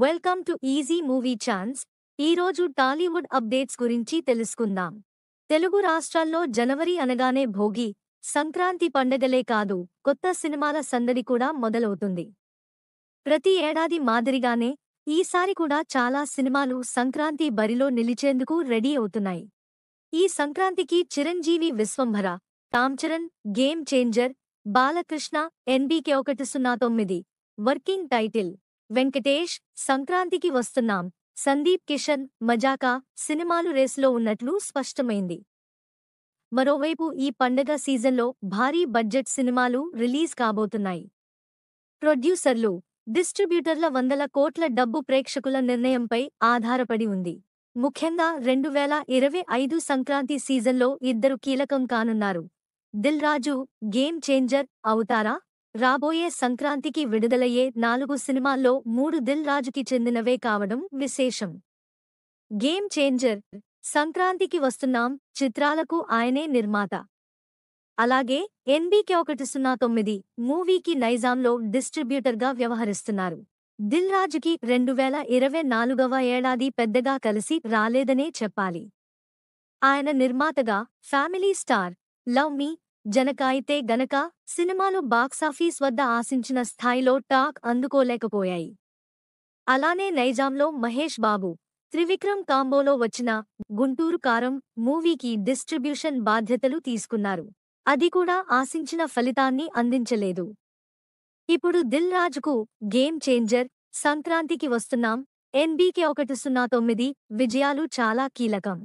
Welcome to easy movie chance. ఈరోజు Tollywood updates గురించి తెలుసుకుందాం. తెలుగు రాష్ట్రాల్లో జనవరి అనగానే భోగి, సంక్రాంతి పండగలే కాదు, కొత్త సినిమాల సందడి కూడా మొదలవుతుంది. ప్రతి ఏడాది మాదిరిగానే ఈసారి కూడా చాలా సినిమాలు సంక్రాంతి బరిలో నిలిచేందుకు రెడీ అవుతున్నాయి. ఈ సంక్రాంతికి Chiranjeevi Vishwambhara, Ram Charan, game changer, Balakrishna, NBK 109 working title, Venkatesh, సంక్రాంతికి వస్తున్నాం, సందీప్ కిషన్, మజాకా సినిమాలు రేసులో ఉన్నట్లు స్పష్టమైంది. మరోవైపు ఈ పండగ సీజన్లో భారీ బడ్జెట్ సినిమాలు రిలీజ్ కాబోతున్నాయి. ప్రొడ్యూసర్లు, డిస్ట్రిబ్యూటర్ల వందల కోట్ల డబ్బు ప్రేక్షకుల నిర్ణయంపై ఆధారపడి ఉంది. ముఖ్యంగా 2025 సంక్రాంతి సీజన్లో ఇద్దరు కీలకం కానున్నారు. దిల్ రాజు, గేమ్ చేంజర్ అవుతారా? రాబోయే సంక్రాంతికి విడుదలయ్యే 4 సినిమాల్లో 3 దిల్ రాజుకి చెందినవే కావడం విశేషం. గేమ్ చేంజర్, సంక్రాంతికి వస్తున్నాం చిత్రాలకు ఆయనే నిర్మాత. అలాగే ఎన్బీకే 109 మూవీకి నైజాంలో డిస్ట్రిబ్యూటర్గా వ్యవహరిస్తున్నారు. దిల్ రాజుకి 2024వ ఏడాది పెద్దగా కలిసి రాలేదనే చెప్పాలి. ఆయన నిర్మాతగా ఫ్యామిలీ స్టార్, లవ్ మీ, జనక అయితే గనక సినిమాలు బాక్సాఫీస్ వద్ద ఆశించిన స్థాయిలో టాక్ అందుకోలేకపోయాయి. అలానే నైజాంలో మహేష్ బాబు, త్రివిక్రమ్ కాంబోలో వచ్చిన గుంటూరు కారం మూవీకి డిస్ట్రిబ్యూషన్ బాధ్యతలు తీసుకున్నారు. అది కూడా ఆశించిన ఫలితాన్ని అందించలేదు. ఇప్పుడు దిల్ రాజుకు గేమ్ చేంజర్, సంక్రాంతికి వస్తున్నాం, ఎన్బీకే 109 విజయాలు చాలా కీలకం.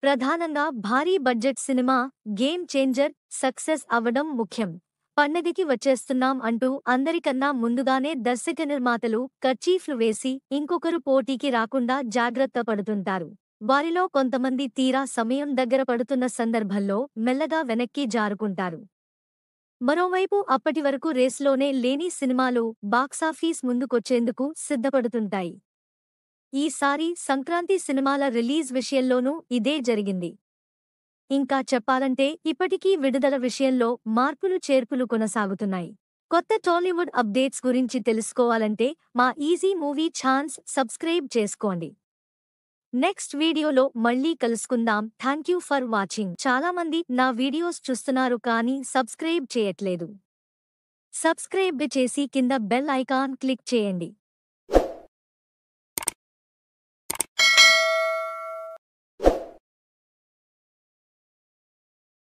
ప్రధానంగా భారీ budget cinema game changer success అవ్వడం ముఖ్యం. పండగకి వచ్చేస్తున్నాం అంటూ అందరికన్నా ముందుగానే దర్శక నిర్మాతలు కర్చీఫ్లు వేసి ఇంకొకరు పోటీకి రాకుండా జాగ్రత్త పడుతుంటారు. వారిలో కొంతమంది తీరా సమయం దగ్గర పడుతున్న సందర్భంలో మెల్లగా వెనక్కి జారుకుంటారు. మరోవైపు అప్పటివరకు రేస్లోనే లేని సినిమాలు బాక్సాఫీస్ ముందుకొచ్చేందుకు సిద్ధపడుతుంటాయి. ఈసారి సంక్రాంతి సినిమాల రిలీజ్ విషయంలోనూ ఇదే జరిగింది. ఇంకా చెప్పాలంటే ఇప్పటికీ విడుదల విషయంలో మార్పులు చేర్పులు కొనసాగుతున్నాయి. కొత్త టాలీవుడ్ అప్డేట్స్ గురించి తెలుసుకోవాలంటే మా ఈజీ మూవీ ఛాన్స్ సబ్స్క్రైబ్ చేసుకోండి. నెక్స్ట్ వీడియోలో మళ్ళీ కలుసుకుందాం. Thank you for watching. చాలామంది నా వీడియోస్ చూస్తున్నారు కానీ సబ్స్క్రైబ్ చేయట్లేదు. సబ్స్క్రైబ్ చేసి కింద బెల్ ఐకాన్ క్లిక్ చేయండి.